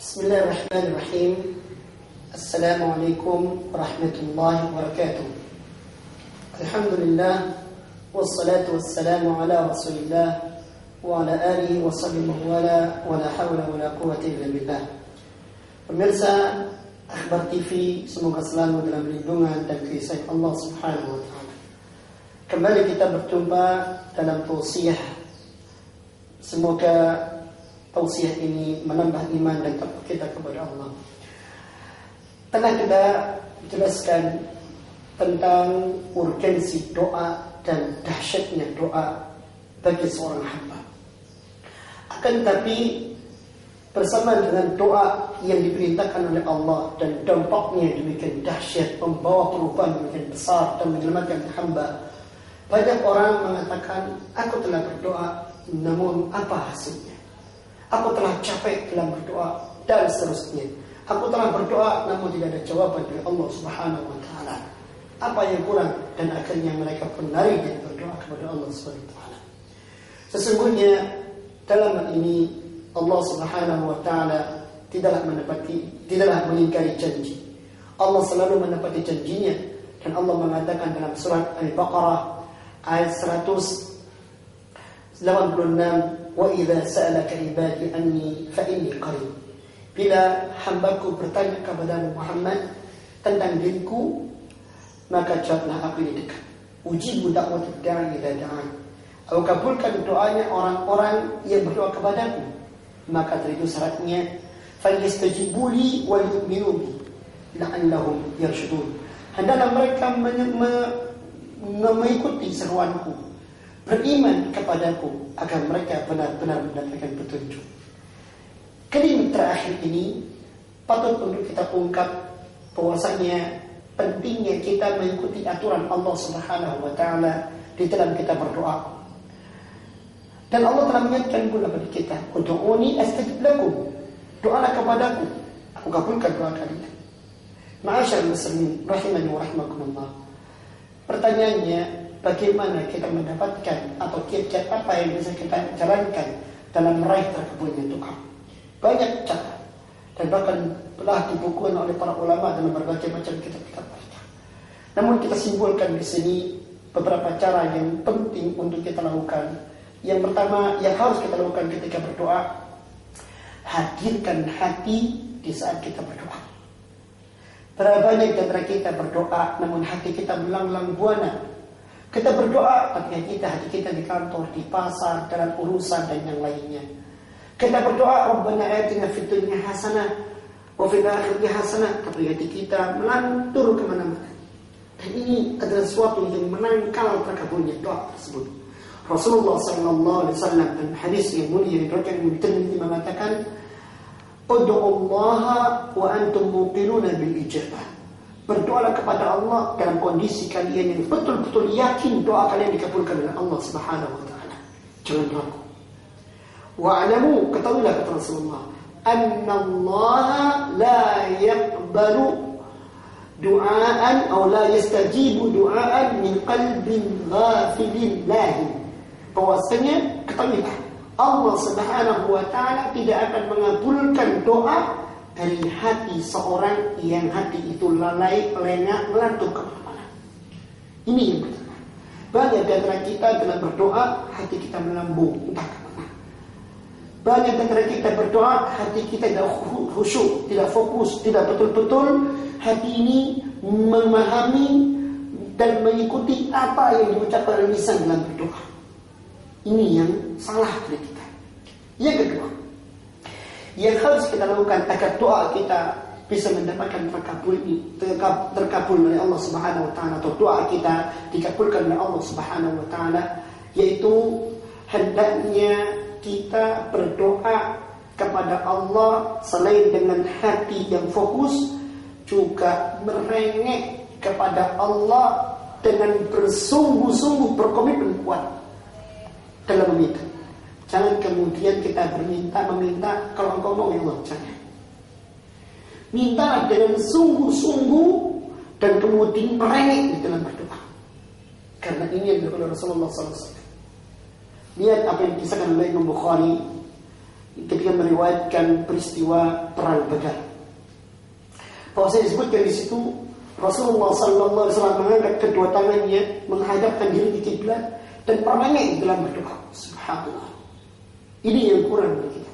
Bismillahirrahmanirrahim. Assalamualaikum warahmatullahi wabarakatuh. Alhamdulillah, wassalatu wassalamu ala rasulillah wa ala alihi wa sahbihi wa la hawla wa la quwwata illa billah. Pemirsa Akhbar TV, semoga selalu dalam lindungan dan kasih Allah Subhanahu wa taala. Kembali kita berjumpa dalam tausiah. Semoga tausiah ini menambah iman dan takwa kita kepada Allah. Telah kita jelaskan tentang urgensi doa dan dahsyatnya doa bagi seorang hamba. Akan tetapi bersama dengan doa yang diperintahkan oleh Allah dan dampaknya demikian dahsyat, membawa perubahan demikian besar dan menyelamatkan hamba, banyak orang mengatakan, aku telah berdoa, namun apa hasilnya? Aku telah capek dalam berdoa dan seterusnya. Aku telah berdoa namun tidak ada jawaban dari Allah Subhanahu wa taala. Apa yang kurang? Dan akhirnya mereka pun lari dan berdoa kepada Allah Subhanahu wa taala. Sesungguhnya dalam hal ini Allah Subhanahu wa taala tidaklah mengingkari janji. Allah selalu menepati janjinya, dan Allah mengatakan dalam surat Al-Baqarah ayat 186, wa idza sa'alaka ibadi anni fa inni qarib. Bila hambaku bertanya kepada Muhammad tentang diriku, maka jawablah, aku ini dekat. Ujibu da'watad da'i idza da'an. Aku kabulkan doanya orang-orang yang berdoa kepadaku. Maka dari itu syaratnya falyastajibu li wa yu'minu bi la'allahum yarshudun. Hendaklah mereka mengikuti seruanku, beriman kepadaku, agar mereka benar-benar mendapatkan petunjuk. Kalimat terakhir ini patut untuk kita ungkap bahwasanya pentingnya kita mengikuti aturan Allah Subhanahu wa taala di dalam kita berdoa. Dan Allah telah mengingatkan pula kepada kita, ud'uuni astajib lakum. Doalah kepadaku, aku kabulkan doa kalian. Ma'asyarul muslimin rahimani wa rahimakumullah. Pertanyaannya, bagaimana kita mendapatkan atau kiat-kiat apa yang bisa kita jalankan dalam meraih terkabulnya doa? Banyak cara, dan bahkan telah dibukukan oleh para ulama dalam berbagai macam kitab-kitab mereka. Namun kita simpulkan di sini beberapa cara yang penting untuk kita lakukan. Yang pertama yang harus kita lakukan ketika berdoa, hadirkan hati di saat kita berdoa. Berapa banyak dari kita berdoa namun hati kita melanglang buana. Kita berdoa tapi hati kita di kantor, di pasar, dalam urusan dan yang lainnya. Kita berdoa, Rabbana atina fid dunya hasanah wa fil akhirati hasanah, tapi hati kita melantur kemana-mana. Dan ini adalah sesuatu yang menangkal terkabulnya doa tersebut. Rasulullah SAW dalam hadis yang mulia diriwayatkan Imam Tirmidzi mengatakan, ud'ullaha wa antum muqinuna bil ijabah. Berdoalah kepada Allah dalam kondisi kalian yang betul-betul yakin doa kalian dikabulkan oleh Allah Subhanahu wa taala. Jangan ragu. Wa'lamu, ketahuilah kata Rasulullah, annallaha la yaqbalu du'aan atau la yastajibu du'aan min qalbin ghafilin lahi. Bahwasanya ketahuilah, Allah Subhanahu wa taala tidak akan mengabulkan doa dari hati seorang yang hati itu lalai, lengah, melantur kemana-mana. Ini yang pertama. Banyak di antara kita dalam berdoa hati kita melambung entah kemana. Banyak di antara kita berdoa hati kita tidak khusyuk, tidak fokus, tidak betul-betul hati ini memahami dan mengikuti apa yang diucapkan oleh lisan dalam berdoa. Ini yang salah dari kita. Yang kedua, yang harus kita lakukan agar doa kita bisa mendapatkan terkabul oleh Allah Subhanahu wa taala, atau doa kita dikabulkan oleh Allah Subhanahu wa taala, yaitu hendaknya kita berdoa kepada Allah selain dengan hati yang fokus, juga merengek kepada Allah dengan bersungguh-sungguh, berkomitmen kuat dalam meminta. Jangan kemudian kita meminta kalau engkau mau ya Allah, jangan. Minta dengan sungguh-sungguh dan kemudian merengek di dalam berdoa. Karena ini yang dilakukan Rasulullah SAW. Lihat apa yang disahkan oleh Imam Bukhari ketika meriwayatkan peristiwa perang Badar. Bahwa saya disebutkan di situ Rasulullah sallallahu alaihi wasallam mengangkat kedua tangannya menghadapkan diri di kiblat dan merengek dalam berdoa. Subhanallah. Ini yang kurang bagi kita.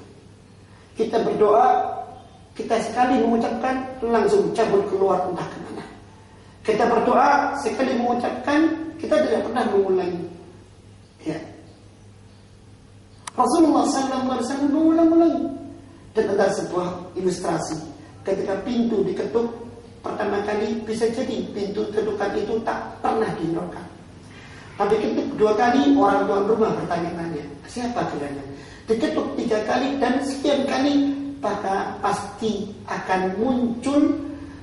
Kita berdoa, kita sekali mengucapkan langsung cabut keluar entah kemana. Kita berdoa sekali mengucapkan, kita tidak pernah mengulangi. Ya. Rasulullah sallallahu alaihi wasallam mengulang-ulangi. Dan ada sebuah ilustrasi. Ketika pintu diketuk pertama kali, bisa jadi pintu ketukan itu tak pernah dinyorkan. Tapi ketuk dua kali, orang tuan rumah bertanya-tanya, siapa kiranya? Diketuk 3 kali dan sekian kali, maka pasti akan muncul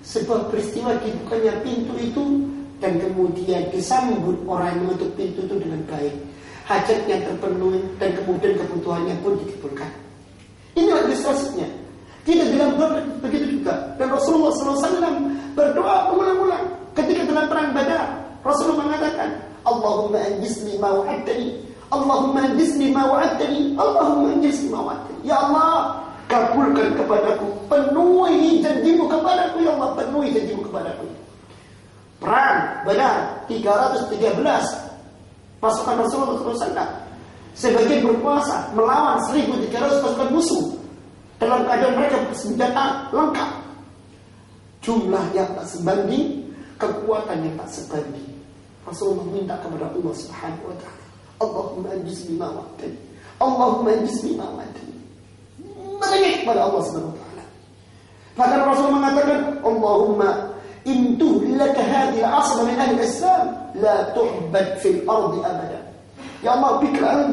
sebuah peristiwa dibukanya pintu itu, dan kemudian disambut orang yang menutup pintu itu dengan baik. Hajatnya terpenuhi dan kemudian kebutuhannya pun dikabulkan. Inilah ilustrasinya. Kita dalam begitu juga. Dan Rasulullah SAW berdoa mengulang-ulang. Ketika dalam perang Badar, Rasulullah mengatakan, Allahumma anjisni ma wa'adtani, Allahumma anjisni ma wa'adtani, Allahumma anjisni ma wa'adtani. Ya Allah, kabulkan kepadaku, penuhi janjimu kepadaku. Ya Allah, penuhi janjimu kepadaku. Perang Badar 313 pasukan Rasulullah SAW sebagian berkuasa melawan 1.300 pasukan musuh dalam keadaan mereka bersenjata lengkap, jumlah yang tak sebanding, kekuatan yang tak sebanding. Rasulullah minta kepada Allah Subhanahu wa taala, Allahumma anjisni ma wa'adtani, Allahumma anjisni ma wa'adtani. Merengek kepada Allah Subhanahu wa taala. Bahkan Rasulullah mengatakan, Allahumma in tuhlaka hadhihi al-'asba min ahli al-Islam la tu'bad fil ardi abada. Ya Allah,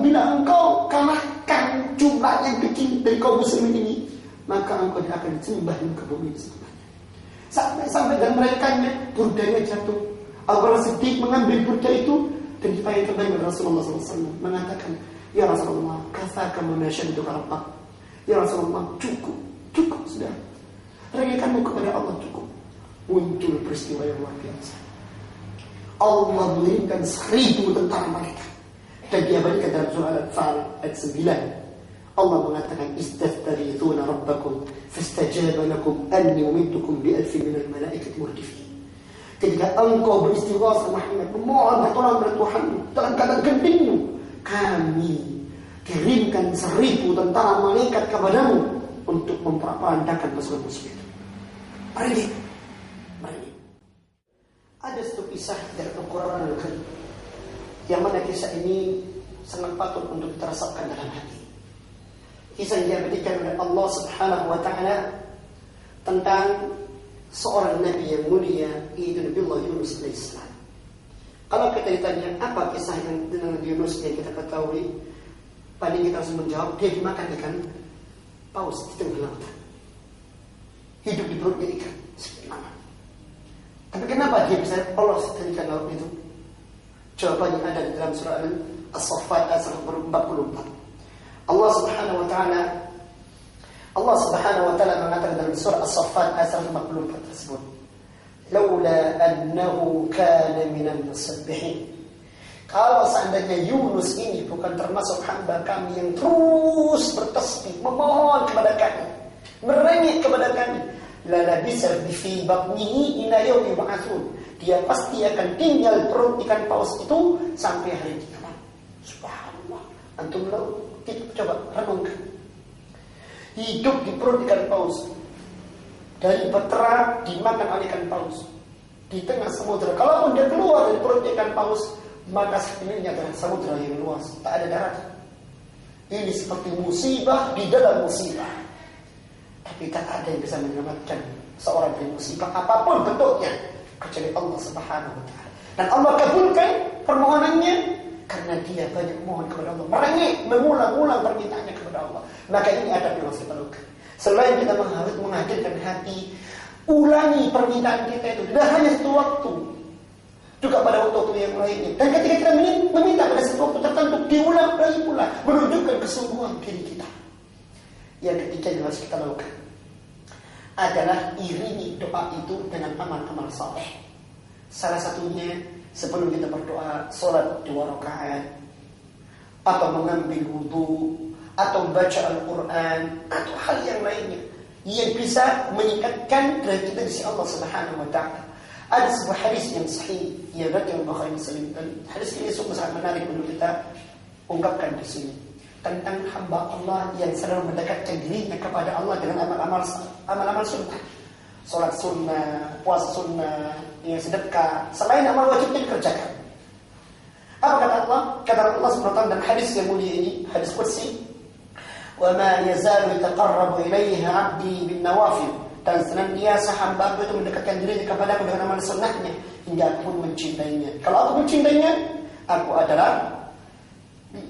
bila engkau kalahkan jumlah yang kecil dari kaum muslimin ini, maka engkau tidak akan disembah di muka bumi selamanya. Sampai dan merekanya burdanya jatuh. Abu Bakar Siddiq mengambil burda itu dan dipakai kembali kepada Rasulullah SAW, mengatakan, Ya Rasulullah, kasaka menasyadu rabbak. Ya Rasulullah, cukup sudah. Rengekkanmu kepada Allah cukup. Muncul peristiwa yang luar biasa. Allah mengirimkan 1.000 tentara mereka. Dan diabadikan dalam surah Al-Anfal ayat 9. Allah mengatakan, Istaghfiruna rabbakum fastajaba lakum anni umidtukum bi alfin minal malaikati murdifin. Ketika engkau beristighosah Muhammad, memohon pertolongan kepada Tuhanmu dalam keadaan gentingmu, kami kirimkan 1.000 tentara malaikat kepadamu untuk memperandakan pasukan musuh itu. Mari. Ada satu kisah dari Al-Quran Al-Karim yang mana kisah ini sangat patut untuk kita rasakan dalam hati. Kisah yang diberikan oleh Allah Subhanahu wa taala tentang seorang nabi yang mulia, yaitu Nabi Allah Yunus alaihissalam. Kalau kita ditanya apa kisah yang dengan Nabi Yunus yang kita ketahui, paling kita harus menjawab, dia dimakan ikan paus di tengah lautan, hidup di perutnya ikan sekian lama. Tapi kenapa dia bisa lolos dari ikan laut itu? Jawabannya ada di dalam surah As-Saffat ayat 44. Allah Subhanahu wa taala mengatakan dalam surah As-Saffat ayat 44 tersebut, laula annahu kana minal musabbihin. Kalau seandainya Yunus ini bukan termasuk hamba kami yang terus bertasbih, memohon kepada kami, merengek kepada kami, la labisa fi batnihi ila yaumi yub'atsun. Dia pasti akan tinggal perut ikan paus itu sampai hari kiamat. Subhanallah. Antum coba renungkan. Hidup di perut ikan paus, dari betera dimakan oleh ikan paus di tengah samudra. Kalaupun dia keluar dari perut ikan paus, maka sekelilingnya adalah samudra yang luas, tak ada darat. Ini seperti musibah di dalam musibah. Tapi tak ada yang bisa menyelamatkan seorang dari musibah apapun bentuknya kecuali Allah Subhanahu wa taala. Dan Allah kabulkan permohonannya karena dia banyak mohon kepada Allah, merengek, mengulang-ulang permintaannya kepada Allah. Maka ini adab yang harus kita lakukan. Selain kita harus menghadirkan hati, ulangi permintaan kita itu tidak hanya satu waktu, juga pada waktu yang lainnya. Dan ketika kita meminta pada satu waktu tertentu, diulang lagi pula, menunjukkan kesungguhan diri kita. Yang ketiga yang harus kita lakukan adalah iringi doa itu dengan amal-amal saleh. Salah satunya sebelum kita berdoa, sholat 2 rakaat, atau mengambil wudu, atau baca Al-Quran, atau hal yang lainnya yang bisa meningkatkan derajat kita di sisi Allah Subhanahu wa Ta'ala. Ada sebuah hadis yang sahih yang riwayat Bukhari Muslim, dan hadis ini sangat menarik untuk kita ungkapkan di sini tentang hamba Allah yang selalu mendekatkan dirinya kepada Allah dengan amal-amal sunnah, salat sunnah, puasa sunnah, yang sedekah, selain amal wajib yang dikerjakan. Apa kata Allah? Kata Allah SWT dalam hadis yang mulia ini, hadis qudsi, "Wa ma yazalu yataqarrabu ilayya 'abdi bin nawafil." Dan senantiasa hamba itu mendekatkan dirinya kepadaku dengan amal sunnahnya hingga aku pun mencintainya. Kalau aku mencintainya, aku adalah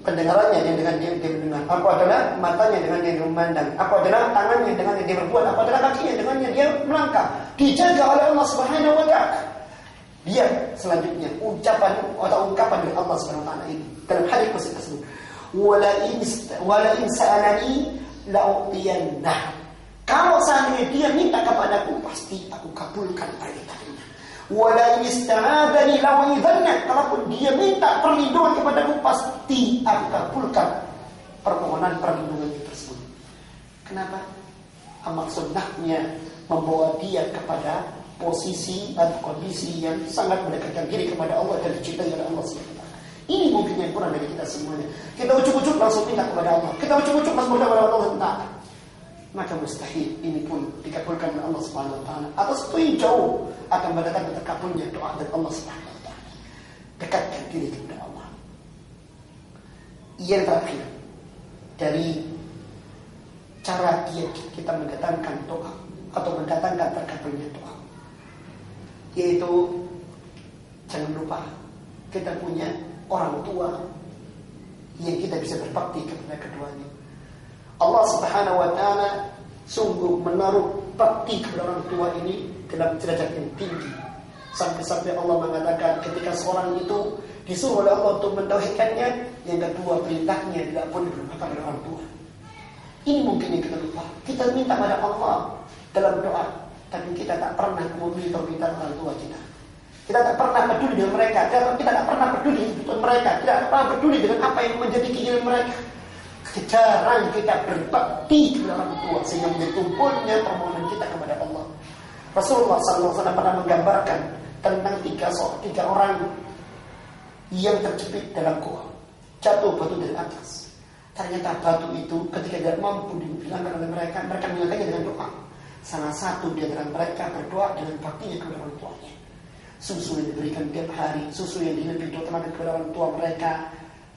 pendengarannya yang dengan dia mendengar, aku adalah matanya dengan dia memandang, aku adalah tangannya dengan dia berbuat, aku adalah kakinya dengan dia melangkah. Dijaga oleh Allah Subhanahu wa Ta'ala. Dia selanjutnya ucapan atau ungkapan dari Allah Subhanahu wa Ta'ala ini dalam hadis qudsi tersebut, wala in sa'alani la'utiyannah. Kalau seandainya dia minta kepadaku, pasti aku kabulkan permintaannya. Wala in ista'adani la'u'idhanna. Kalaupun dia minta perlindungan kepadaku, pasti aku kabulkan permohonan perlindungan tersebut. Kenapa? Amal sunnahnya membawa dia kepada posisi atau kondisi yang sangat mendekatkan diri kepada Allah dan dicintai oleh Allah SWT. Ini mungkin yang kurang dari kita semuanya. Kita ujuk-ujuk langsung minta kepada Allah, kita ujuk-ujuk langsung minta kepada Allah SWT. Maka mustahil ini pun dikabulkan oleh Allah Subhanahu wa Ta'ala. Atas itu yang jauh akan mendatangkan terkabulnya doa dari Allah Subhanahu wa Ta'ala. Dekatkan diri kepada Allah. Yang terakhir dari cara kita mendatangkan doa atau mendatangkan terkabulnya doa, yaitu jangan lupa kita punya orang tua yang kita bisa berbakti kepada keduanya. Allah Subhanahu wa Ta'ala sungguh menaruh bakti kepada orang tua ini dalam derajat yang tinggi. Sampai-sampai Allah mengatakan ketika seorang itu disuruh oleh Allah untuk mentauhidkannya, yang kedua perintahnya tidak boleh berduka pada orang tua. Ini mungkin yang kita lupa. Kita minta pada Allah dalam doa, tapi kita tak pernah memenuhi permintaan orang tua kita. Kita tak pernah peduli dengan mereka. Kita tak pernah peduli dengan mereka. Kita tak pernah peduli dengan apa yang menjadi keinginan mereka. Jarang kita berbakti kepada orang tua sehingga menjadi tumpulnya permohonan kita kepada Allah. Rasulullah SAW pernah menggambarkan tentang tiga orang yang terjepit dalam gua, jatuh batu dari atas. Ternyata batu itu ketika tidak mampu dihilangkan oleh mereka menghilangkannya dengan doa. Salah satu di antara mereka berdoa dengan baktinya kepada orang tuanya. Susu yang diberikan tiap hari, susu yang lebih diutamakan kepada orang tua mereka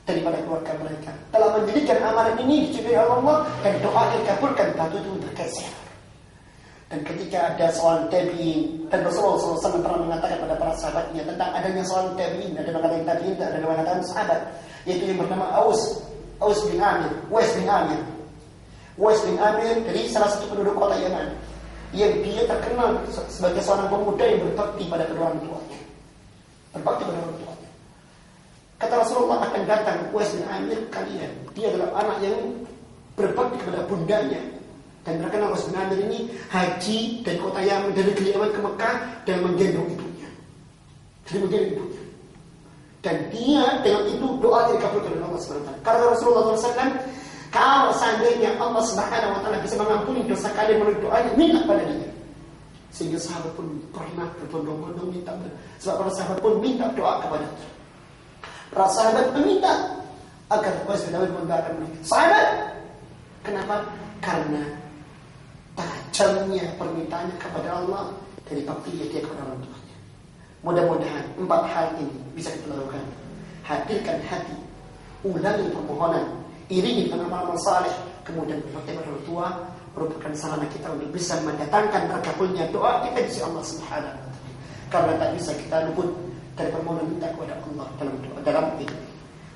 daripada keluarga mereka, telah menjadikan amalan ini dicintai Allah dan doa yang dikabulkan, batu itu bergeser. Dan ketika ada seorang tabi'in, dan Rasulullah SAW pernah mengatakan pada para sahabatnya tentang adanya seorang tabi'in, ada mengatakan tabi'in, ada mengatakan sahabat, yaitu yang bernama Aus bin Amir, Uwais bin Amir dari salah satu penduduk kota Yaman, yang dia terkenal sebagai seorang pemuda yang berbakti pada kedua orang tuanya, berbakti pada orang tuanya. Kata Rasulullah, akan datang Uwais bin Amir kalian. Dia adalah anak yang berbakti kepada bundanya. Dan terkenal Uwais bin Amir ini haji dari kota Yaman, dari Yaman ke Mekah dan menggendong ibunya. Dan dia dengan itu doa dikabulkan oleh Allah SWT. Karena Rasulullah SAW, kalau seandainya Allah SWT bisa mengampuni dosa kalian melalui doanya, minta pada dia. Sehingga sahabat pun pernah berbondong-bondong minta. Sebab para sahabat pun minta doa kepada dia. Para sahabat meminta agar Uwais bin Amir mendoakan mereka. Sahabat, kenapa? Karena tajamnya permintaannya kepada Allah dari baktinya dia kepada orang tuanya. Mudah-mudahan 4 hal ini bisa kita lakukan. Hadirkan hati, ulangi permohonan, iringi dengan amal-amal saleh, kemudian berbakti kepada orang tua merupakan sarana kita untuk bisa mendatangkan terkabulnya doa kita di sisi Allah Subhanahu wa Ta'ala. Karena tak bisa kita luput dari permohonan minta kepada Allah dalam doa, dalam ini.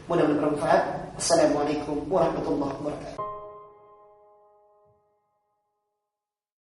Mudah-mudahan bermanfaat. Assalamualaikum warahmatullahi wabarakatuh.